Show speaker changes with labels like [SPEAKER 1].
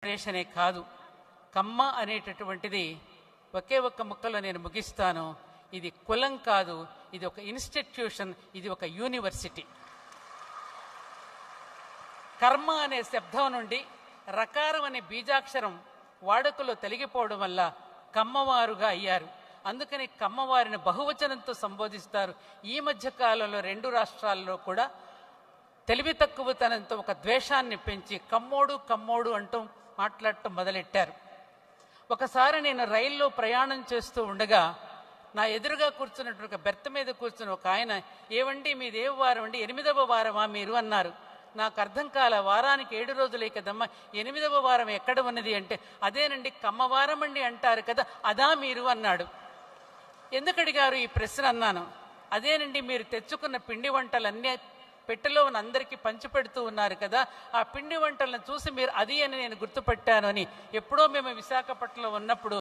[SPEAKER 1] జనరేషనే కాదు, కమ్మ అనేటటువంటిది ఒకే ఒక్క ముక్కలో నేను ముగిస్తాను. ఇది కులం కాదు, ఇది ఒక ఇన్స్టిట్యూషన్, ఇది ఒక యూనివర్సిటీ. కర్మ అనే శబ్దం నుండి రకారం అనే బీజాక్షరం వాడుకలో తొలగిపోవడం వల్ల కమ్మవారుగా అయ్యారు. అందుకని కమ్మవారిని బహువచనంతో సంబోధిస్తారు. ఈ మధ్య కాలంలో 2 రాష్ట్రాల్లో కూడా తెలివి తక్కువతనంతో ఒక ద్వేషాన్ని పెంచి కమ్మోడు కమ్మోడు అంటూ మాట్లాడటం మొదలెట్టారు. ఒకసారి నేను రైల్లో ప్రయాణం చేస్తూ ఉండగా నా ఎదురుగా కూర్చున్నట్టు ఒక బెర్త్ మీద కూర్చుని ఒక ఆయన, ఏవండి మీది ఏ వారం అండి? 8వ వారమా మీరు అన్నారు. నాకు అర్థం కాల. వారానికి 7 రోజులే కదమ్మా, 8వ వారం ఎక్కడ ఉన్నది అంటే, అదేనండి కమ్మవారం అండి అంటారు కదా, అదా మీరు అన్నాడు. ఎందుకు అడిగారు ఈ ప్రశ్న అన్నాను. అదేనండి మీరు తెచ్చుకున్న పిండి వంటలన్నీ పెట్టెలో ఉన్న అందరికీ పంచిపెడుతూ ఉన్నారు కదా, ఆ పిండి వంటలను చూసి మీరు అది అని నేను గుర్తుపెట్టాను అని. ఎప్పుడో మేము విశాఖపట్నంలో ఉన్నప్పుడు